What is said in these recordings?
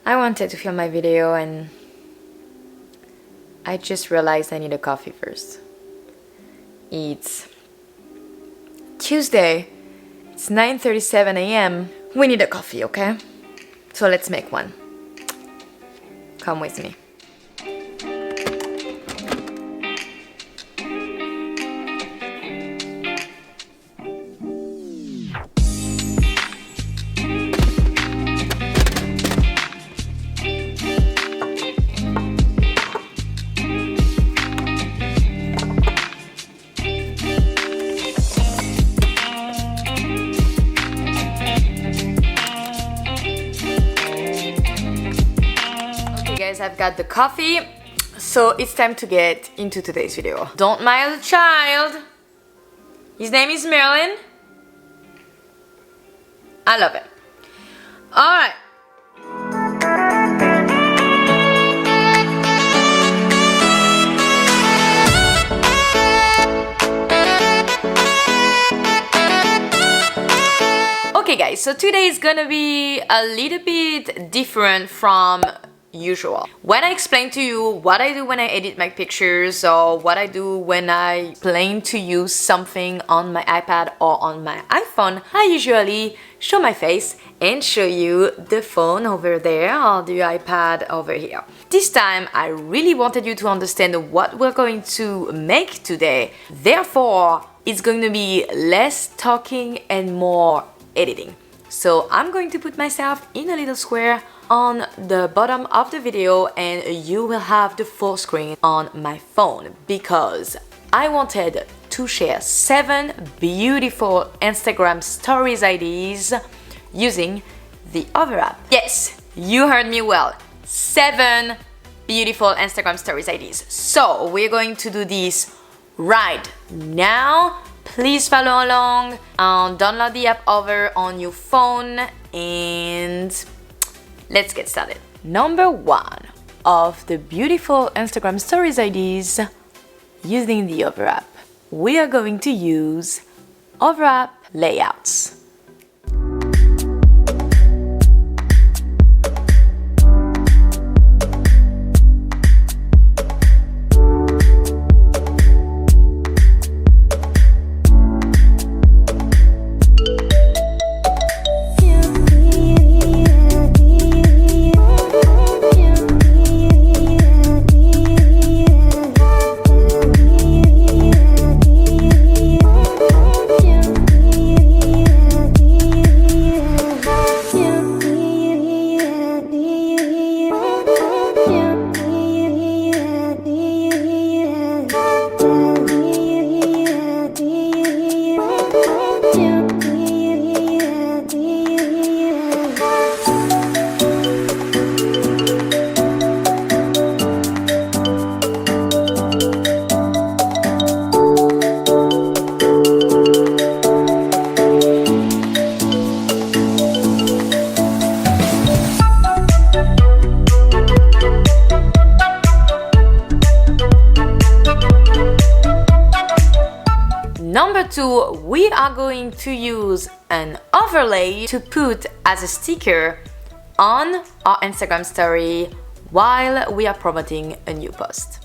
I wanted to film my video and I just realized I need a coffee first. It's Tuesday, it's 9:37 a.m. We need a coffee, okay? So let's make one. Come with me. Guys, I've got the coffee, so it's time to get into today's video. Don't mind the child. His name is Merlin. I love it. Alright. Okay guys, so today is gonna be a little bit different from usual. When I explain to you what I do when I edit my pictures or what I do when I plan to use something on my iPad or on my iPhone, I usually show my face and show you the phone over there or the iPad over here. This time I really wanted you to understand what we're going to make today. Therefore, it's going to be less talking and more editing. So I'm going to put myself in a little square on the bottom of the video and you will have the full screen on my phone because I wanted to share 7 beautiful Instagram stories ideas using the Over app. Yes, you heard me well. 7 beautiful Instagram stories ideas. So we're going to do this right now. Please follow along and download the app over on your phone and let's get started. Number 1 of the beautiful Instagram stories ideas using the Over app. We are going to use Over app layouts. Number 2, we are going to use an overlay to put as a sticker on our Instagram story while we are promoting a new post.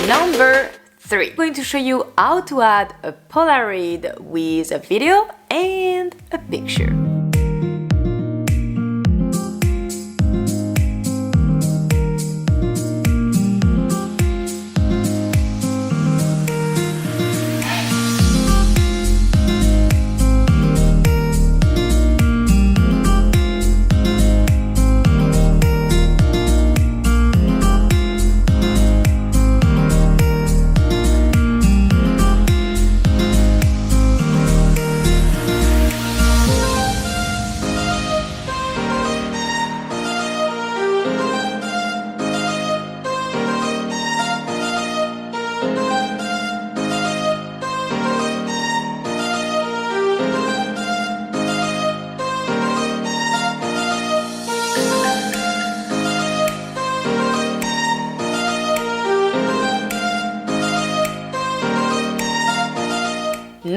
Number 3. I'm going to show you how to add a Polaroid with a video and a picture.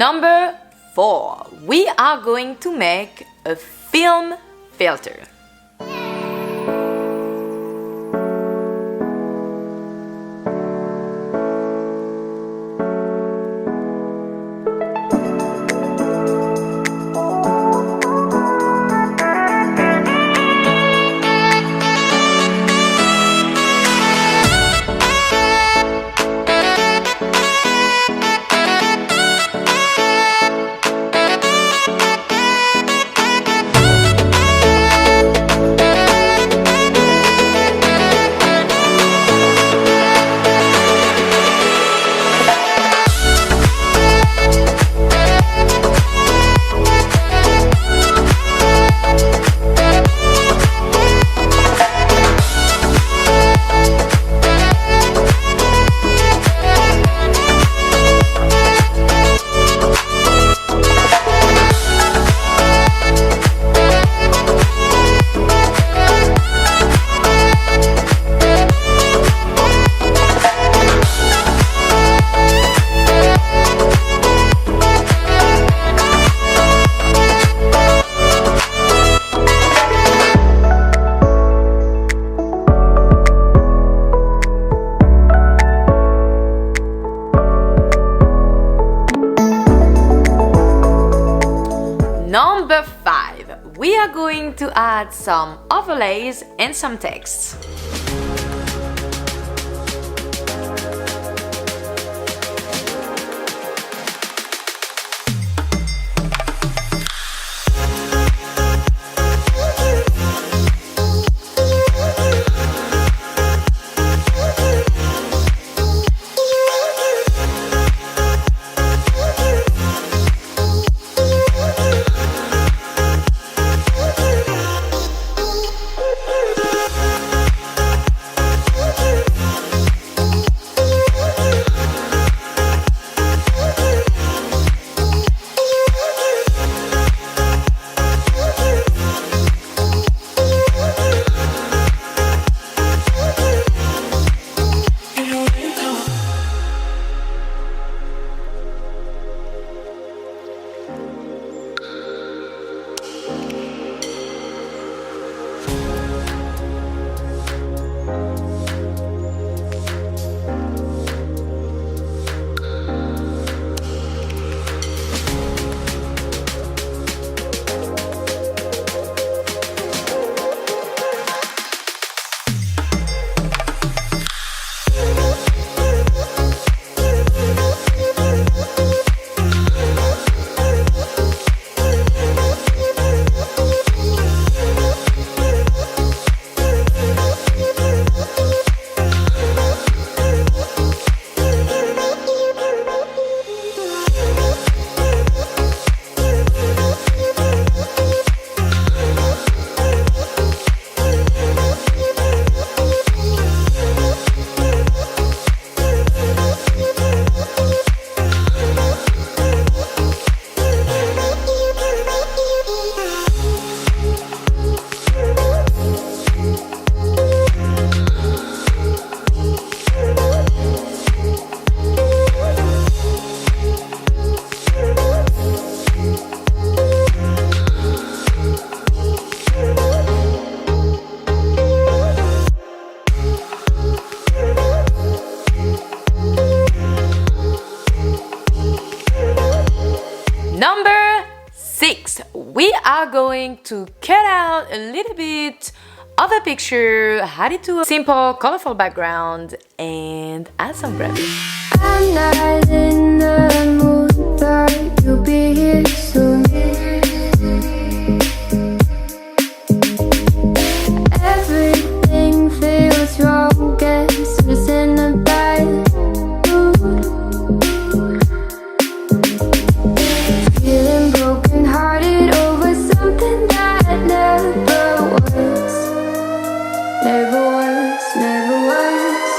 Number 4, we are going to make a film filter. Number 5, we are going to add some overlays and some text. Number 6, we are going to cut out a little bit of the picture, add it to a simple, colorful background, and add some gravity. I'm not in the mood, but you'll be here soon. Everything feels wrong, guess I'm just in a bad mood. Feeling broken hearted over something that never was. Never was, never was.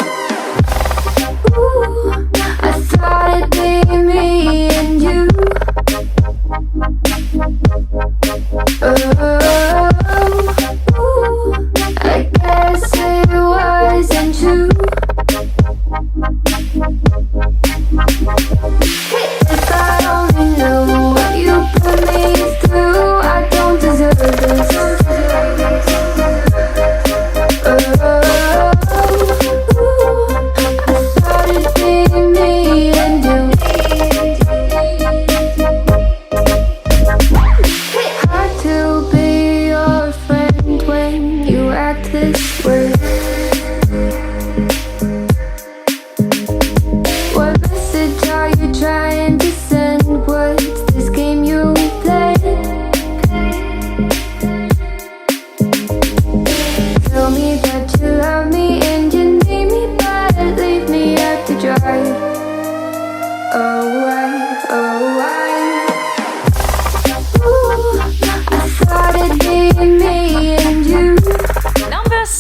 Ooh, I thought it'd be me and you.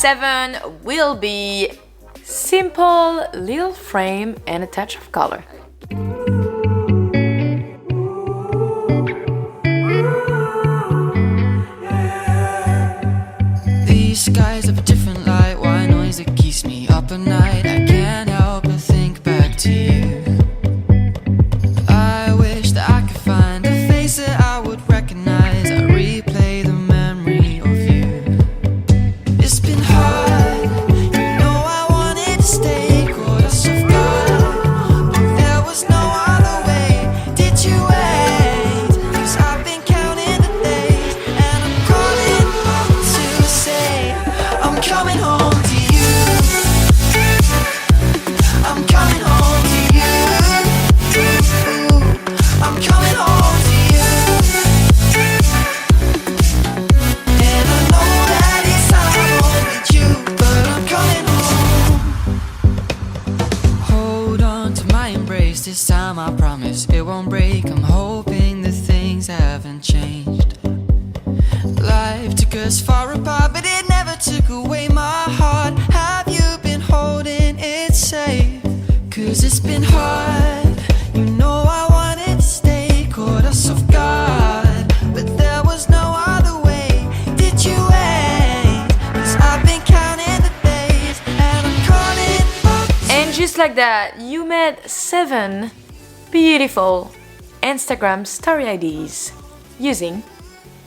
7 will be simple little frame and a touch of color. These skies have a different light, white noise that keeps me up at night. I can't help but think back to you. I wish that I could find a face that I would recognize. I replay the memory of you. It's been hard, you know I wanted to stay, caught us off guard, but there was no other way. Did you wait? 'Cause I've been counting the days, and I'm calling up to say I'm coming home to you. I'm coming home to you. I'm coming home to you. And I know that it's time home with you, but I'm coming home. Hold on to my embrace, this time I promise it won't break. I'm hoping that things haven't changed. Life took us far apart, but it never took away my heart. Have you been holding it safe? 'Cause it's been hard, you know I wanted to stay, caught us off guard, but there was no other way. Did you wait? 'Cause I've been counting the days, and I'm calling up. And just like that, you made 7 beautiful Instagram story IDs using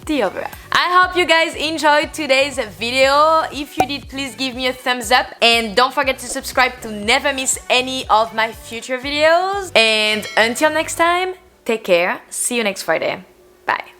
the Over app. I hope you guys enjoyed today's video. If you did, please give me a thumbs up and don't forget to subscribe to never miss any of my future videos. And until next time, take care. See you next Friday. Bye.